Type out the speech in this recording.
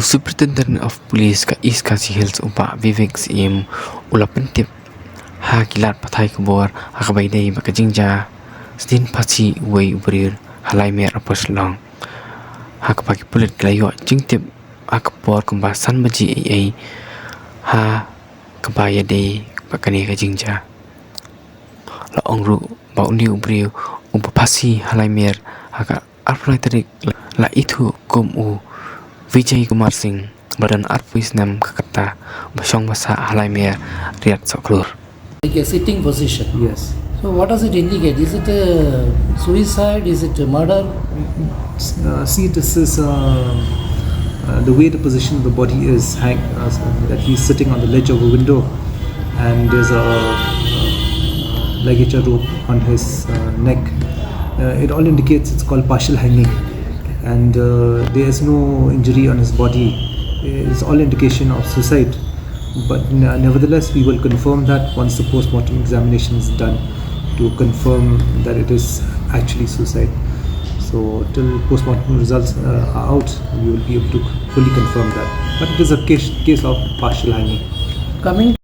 Superintendent of Police ka East Khasi Hills upa Vivek sim ulapentip ha kilat pathai kubor akabai dei bakajingja sdien phasi wei ubrir Laimer apos long ha kapaki pulit klayo jingtip akapor kumba sanmaji ai ha kabaya dei bakani kajingja la ongru bauni ubrir umpa phasi Laimer aka arpnai tarik la itu kum u Vijay Kumar Singh badan arpuis nam kakata basong basa Laimer riat soklur. Like a sitting position. Yes. So what does it indicate? Is it a suicide? Is it a murder? See, this is the way the position of the body is that he's sitting on the ledge of a window and there's a ligature rope on his neck. It all indicates it's called partial hanging, and there is no injury on his body. It's all indication of suicide, but nevertheless we will confirm that once the post-mortem examination is done to confirm that it is actually suicide. So till post-mortem results are out, we will be able to fully confirm that, but it is a case of partial hanging. Coming